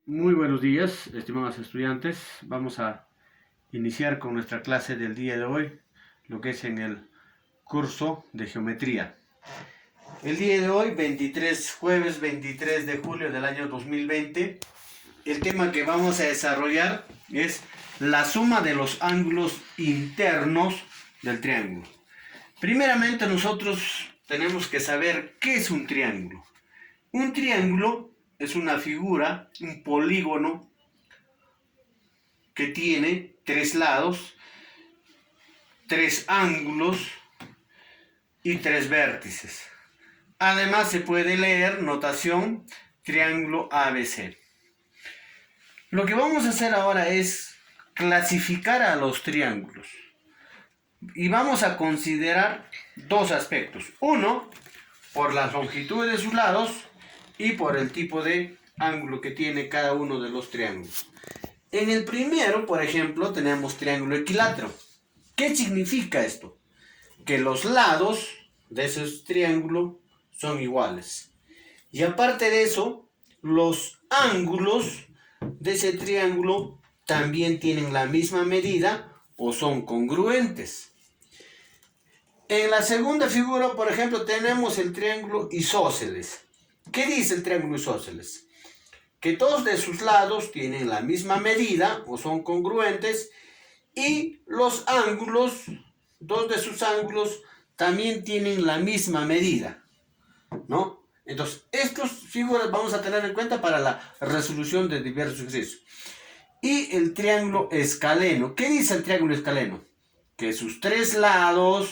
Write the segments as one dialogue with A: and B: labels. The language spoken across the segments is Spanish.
A: Muy buenos días, estimados estudiantes. Vamos a iniciar con nuestra clase del día de hoy, lo que es en el curso de geometría. El día de hoy, jueves 23 de julio del año 2020, el tema que vamos a desarrollar es la suma de los ángulos internos del triángulo. Primeramente, nosotros tenemos que saber qué es un triángulo. Un triángulo es una figura, un polígono que tiene tres lados, tres ángulos y tres vértices. Además se puede leer notación triángulo ABC. Lo que vamos a hacer ahora es clasificar a los triángulos. Y vamos a considerar dos aspectos. Uno, por la longitud de sus lados y por el tipo de ángulo que tiene cada uno de los triángulos. En el primero, por ejemplo, tenemos triángulo equilátero. ¿Qué significa esto? Que los lados de ese triángulo son iguales. Y aparte de eso, los ángulos de ese triángulo también tienen la misma medida o son congruentes. En la segunda figura, por ejemplo, tenemos el triángulo isósceles. ¿Qué dice el triángulo isósceles? Que dos de sus lados tienen la misma medida o son congruentes y los ángulos, dos de sus ángulos también tienen la misma medida, ¿no? Entonces, estas figuras vamos a tener en cuenta para la resolución de diversos ejercicios. Y el triángulo escaleno. ¿Qué dice el triángulo escaleno? Que sus tres lados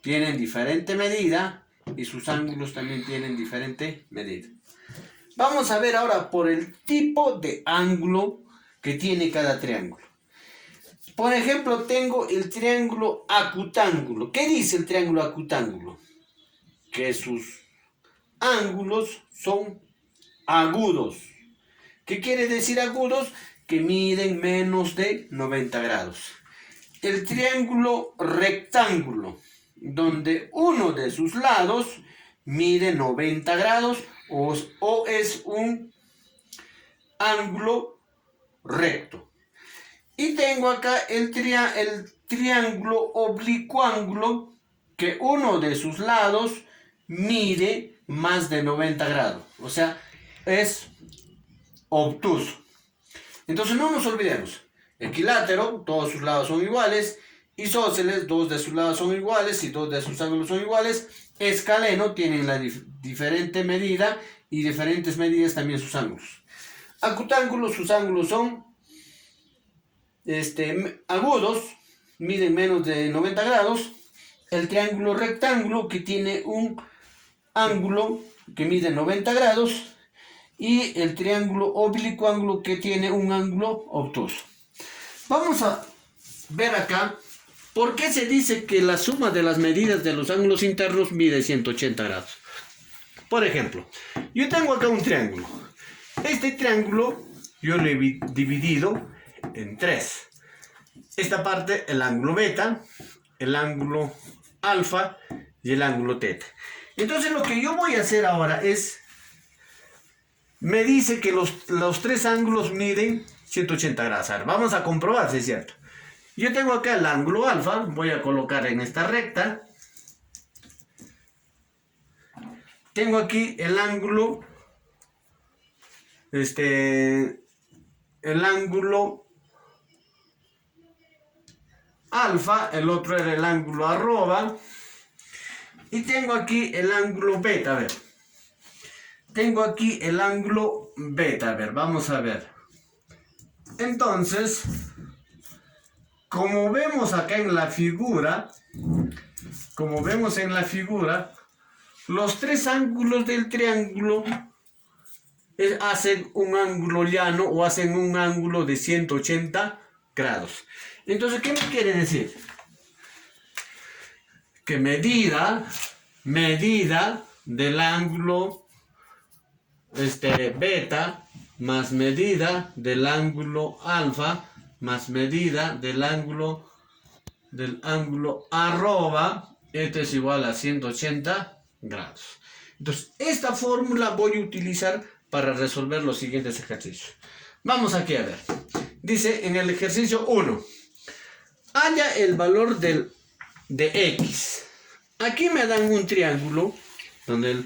A: tienen diferente medida y sus ángulos también tienen diferente medida. Vamos a ver ahora por el tipo de ángulo que tiene cada triángulo. Por ejemplo, tengo el triángulo acutángulo. ¿Qué dice el triángulo acutángulo? Que sus ángulos son agudos. ¿Qué quiere decir agudos? Que miden menos de 90 grados. El triángulo rectángulo, donde uno de sus lados mide 90 grados o es un ángulo recto. Y tengo acá el triángulo oblicuángulo, que uno de sus lados mide más de 90 grados. O sea, es obtuso. Entonces no nos olvidemos. Equilátero, todos sus lados son iguales. Isósceles, dos de sus lados son iguales y dos de sus ángulos son iguales. Escaleno, tienen la diferente medida y diferentes medidas también sus ángulos. Acutángulo, sus ángulos son agudos, miden menos de 90 grados. El triángulo rectángulo, que tiene un ángulo que mide 90 grados. Y el triángulo oblicuángulo, que tiene un ángulo obtuso. Vamos a ver acá por qué se dice que la suma de las medidas de los ángulos internos mide 180 grados. Por ejemplo, yo tengo acá un triángulo. Este triángulo yo lo he dividido en tres. Esta parte, el ángulo beta, el ángulo alfa y el ángulo teta. Entonces lo que yo voy a hacer ahora es, me dice que los tres ángulos miden 180 grados. A ver, vamos a comprobar si es cierto. Yo tengo acá el ángulo alfa, voy a colocar en esta recta. Tengo aquí el ángulo, el ángulo alfa, el otro era el ángulo arroba. Y tengo aquí el ángulo beta, a ver. Tengo aquí el ángulo beta, a ver, vamos a ver. Entonces, como vemos acá en la figura, los tres ángulos del triángulo hacen un ángulo llano o hacen un ángulo de 180 grados. Entonces, ¿qué me quiere decir? Que medida del ángulo beta más medida del ángulo alfa más medida del ángulo arroba, esto es igual a 180 grados. Entonces, esta fórmula voy a utilizar para resolver los siguientes ejercicios. Vamos aquí a ver. Dice en el ejercicio 1, halla el valor de x. Aquí me dan un triángulo donde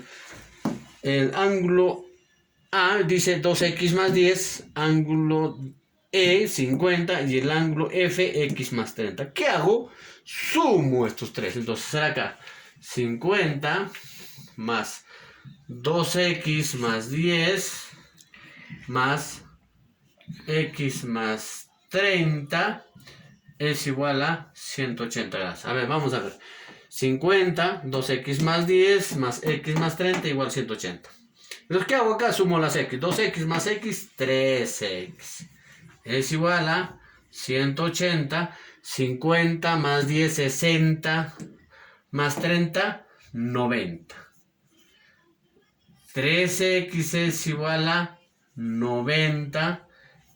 A: el ángulo A dice 2x más 10, ángulo E 50 y el ángulo F x más 30. ¿Qué hago? Sumo estos tres. Entonces será acá 50 más 2x más 10 más x más 30 es igual a 180 grados. A ver, vamos a ver. 50, 2x más 10 más x más 30 igual a 180. Entonces, ¿qué hago acá? Sumo las x. 2x más x, 3x. Es igual a 180. 50 más 10, 60. Más 30, 90. 3x es igual a 90.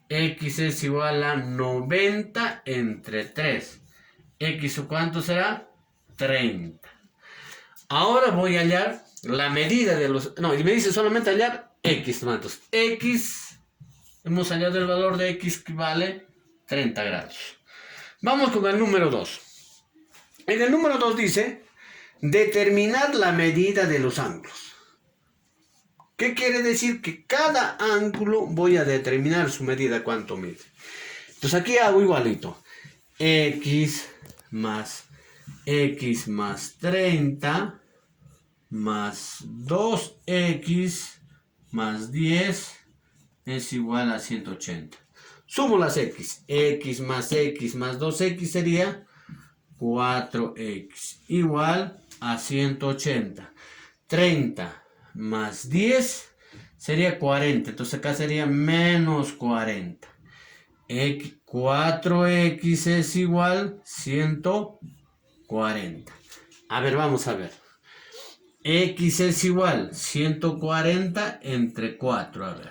A: X es igual a 90 entre 3. X, ¿cuánto será? 30. Ahora voy a hallar la medida de los... No, y me dice solamente hallar X. Entonces, X, hemos hallado el valor de X que vale 30 grados. Vamos con el número 2. En el número 2 dice, determinar la medida de los ángulos. ¿Qué quiere decir? Que cada ángulo voy a determinar su medida, cuánto mide. Entonces aquí hago igualito. X más 30 más 2x más 10 es igual a 180. Sumo las x. X más 2x sería 4x igual a 180. 30 más 10 sería 40. Entonces acá sería menos 40. 4x es igual a 140. A ver, vamos a ver. X es igual a 140 entre 4. A ver.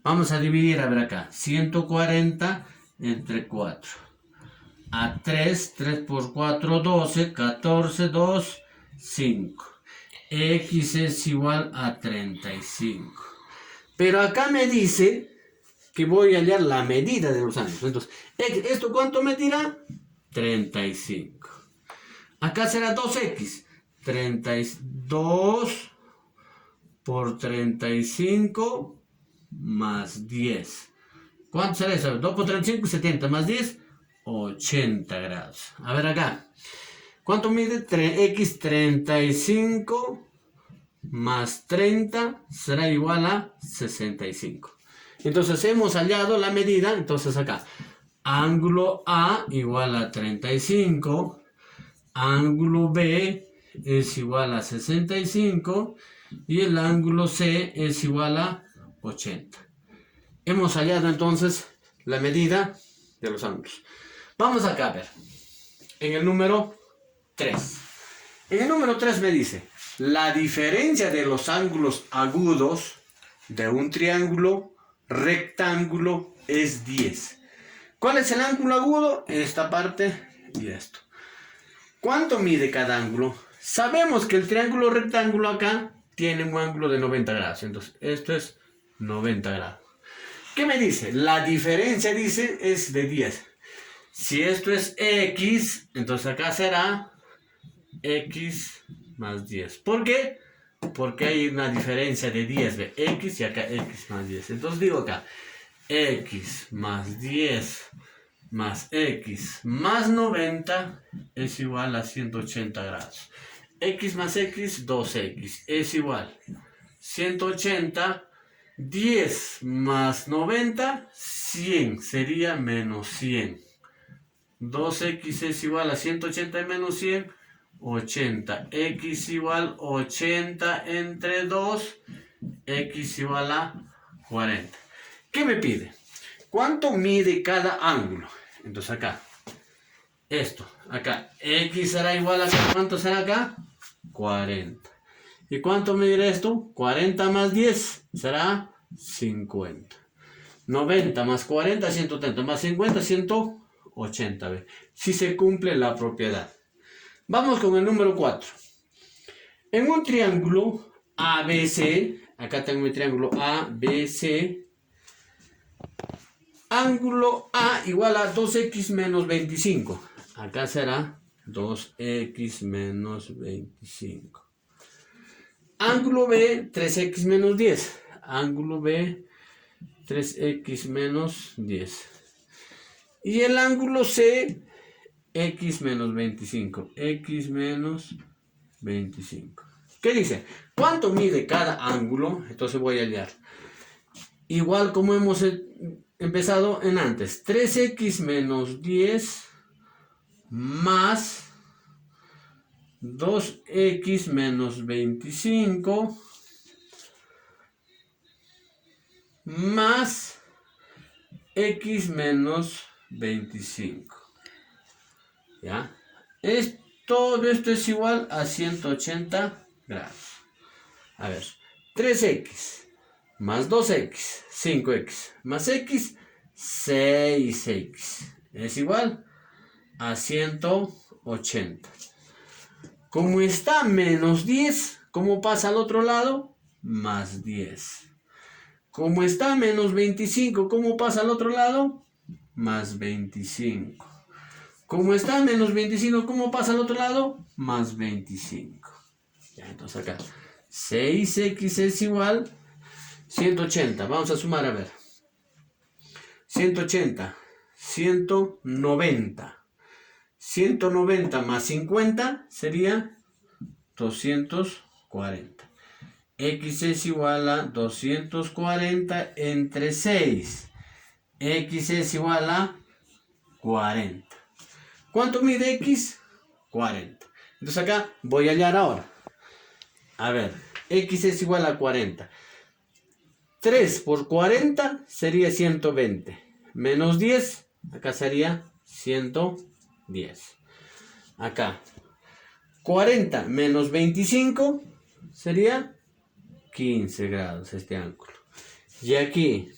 A: Vamos a dividir, a ver acá. 140 entre 4. A 3 por 4, 12. 14, 2, 5. X es igual a 35. Pero acá me dice que voy a hallar la medida de los ángulos. Entonces, ¿esto cuánto medirá? 35. Acá será 2x. 32 por 35 más 10. ¿Cuánto será eso? 2 por 35, 70 más 10, 80 grados. A ver acá. ¿Cuánto mide? X 35 más 30 será igual a 65. Entonces hemos hallado la medida. Entonces acá, ángulo A igual a 35, ángulo B es igual a 65 y el ángulo C es igual a 80. Hemos hallado entonces la medida de los ángulos. Vamos acá a ver, en el número 3. En el número 3 me dice, la diferencia de los ángulos agudos de un triángulo rectángulo es 10. ¿Cuál es el ángulo agudo? Esta parte y esto. ¿Cuánto mide cada ángulo? Sabemos que el triángulo rectángulo acá tiene un ángulo de 90 grados. Entonces, esto es 90 grados. ¿Qué me dice? La diferencia, dice, es de 10. Si esto es X, entonces acá será X más 10. ¿Por qué? Porque hay una diferencia de 10 de X y acá X más 10. Entonces digo acá, X más 10 más X más 90 es igual a 180 grados. X más X, 2X, es igual 180, 10 más 90, 100, sería menos 100. 2X es igual a 180 y menos 100, 80. X igual 80 entre 2, X igual a 40. ¿Qué me pide? ¿Cuánto mide cada ángulo? Entonces acá, esto, acá, X será igual a, ¿cuánto será acá? 40. ¿Y cuánto medirá esto? 40 más 10 será 50. 90 más 40, 130 más 50, 180. ¿Ve? Si se cumple la propiedad. Vamos con el número 4. En un triángulo ABC, Acá tengo mi triángulo A, B, C. Ángulo A igual a 2x menos 25. Acá será 2x menos 25. Ángulo B, 3x menos 10. Ángulo B, 3x menos 10. Y el ángulo C, x menos 25. X menos 25. ¿Qué dice? ¿Cuánto mide cada ángulo? Entonces voy a hallar. Igual como hemos empezado en antes. 3x menos 10 más 2x menos 25 más x menos 25. ¿Ya? Todo esto es igual a 180 grados. A ver, 3x más 2x, 5x, más x, 6x. Es igual a 180. Como está menos 10, ¿cómo pasa al otro lado? Más 10. Como está menos 25, ¿cómo pasa al otro lado? Más 25. Como está menos 25, ¿cómo pasa al otro lado? Más 25. Ya, entonces acá 6x es igual 180. Vamos a sumar, a ver. 180, 190. 190 más 50 sería 240. X es igual a 240 entre 6. X es igual a 40. ¿Cuánto mide X? 40. Entonces acá voy a hallar ahora. A ver, X es igual a 40. 3 por 40 sería 120. Menos 10, acá sería 110. Acá, 40 menos 25 sería 15 grados este ángulo. Y aquí,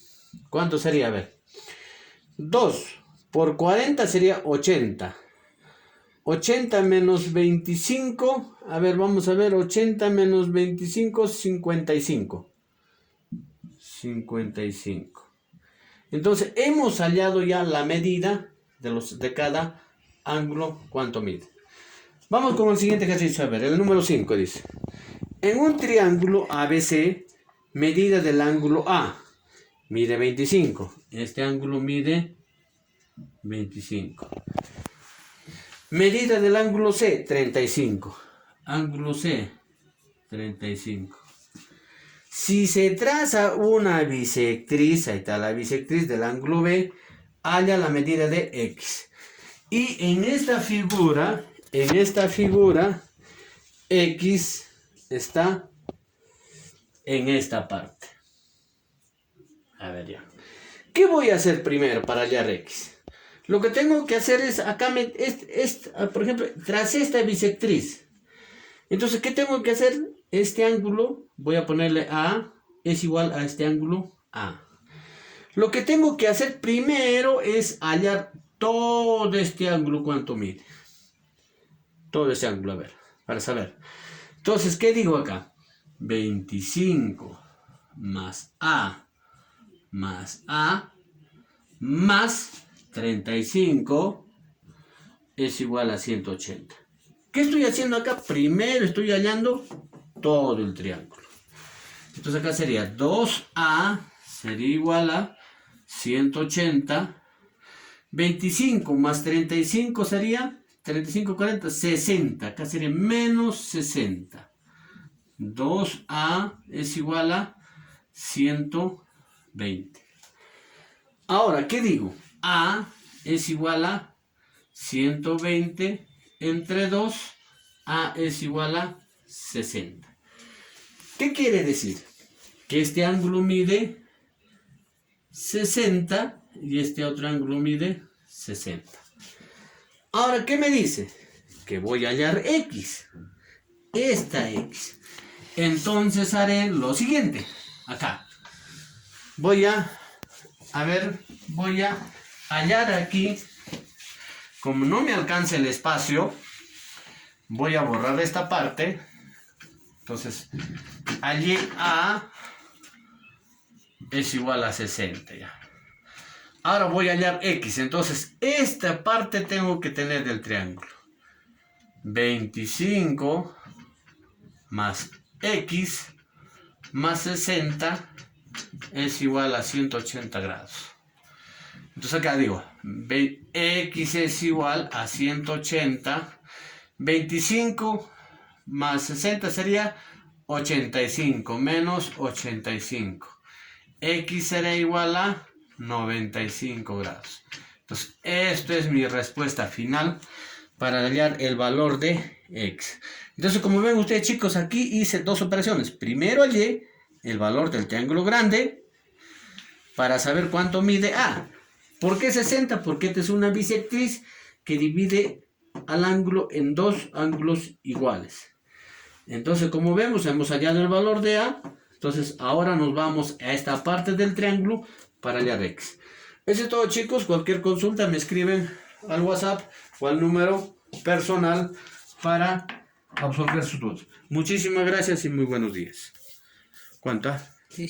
A: ¿cuánto sería? A ver, 2 por 40 sería 80. 80 menos 25, a ver, vamos a ver, 80 menos 25, 55. 55. Entonces, hemos hallado ya la medida de cada ángulo, cuánto mide. Vamos con el siguiente ejercicio, a ver, el número 5 dice. En un triángulo ABC, medida del ángulo A, mide 25. Este ángulo mide 25. Medida del ángulo C, 35. Ángulo C, 35. Si se traza una bisectriz, ahí está la bisectriz del ángulo B, halla la medida de X. Y en esta figura, X está en esta parte. A ver ya. ¿Qué voy a hacer primero para hallar X? Lo que tengo que hacer es, acá, por ejemplo, tracé esta bisectriz. Entonces, ¿qué tengo que hacer? Este ángulo, voy a ponerle A, es igual a este ángulo A. Lo que tengo que hacer primero es hallar todo este ángulo, cuánto mide. Todo este ángulo, a ver, para saber. Entonces, ¿qué digo acá? 25 más A más 35 es igual a 180. ¿Qué estoy haciendo acá? Primero estoy hallando todo el triángulo. Entonces acá sería 2A sería igual a 180. 25 más 35 sería 35, 40, 60. Acá sería menos 60. 2A es igual a 120. Ahora, ¿qué digo? A es igual a 120 entre 2. A es igual a 60. ¿Qué quiere decir? Que este ángulo mide 60 y este otro ángulo mide 60. Ahora, ¿qué me dice? Que voy a hallar X. Esta X. Entonces haré lo siguiente. Acá. Voy a hallar aquí. Como no me alcanza el espacio, voy a borrar esta parte. Entonces, allí A es igual a 60 ya. Ahora voy a hallar X. Entonces, esta parte tengo que tener del triángulo. 25 más X más 60 es igual a 180 grados. Entonces acá digo, X es igual a 180. 25 más 60 sería 85 menos 85. X será igual a 95 grados. Entonces, esto es mi respuesta final para hallar el valor de X. Entonces, como ven ustedes, chicos, aquí hice dos operaciones. Primero hallé el valor del triángulo grande para saber cuánto mide A. ¿Por qué 60? Porque esta es una bisectriz que divide al ángulo en dos ángulos iguales. Entonces, como vemos, hemos hallado el valor de A. Entonces, ahora nos vamos a esta parte del triángulo para hallar X. Eso es todo, chicos. Cualquier consulta me escriben al WhatsApp o al número personal para absolver sus dudas. Muchísimas gracias y muy buenos días. ¿Cuánta?
B: Sí.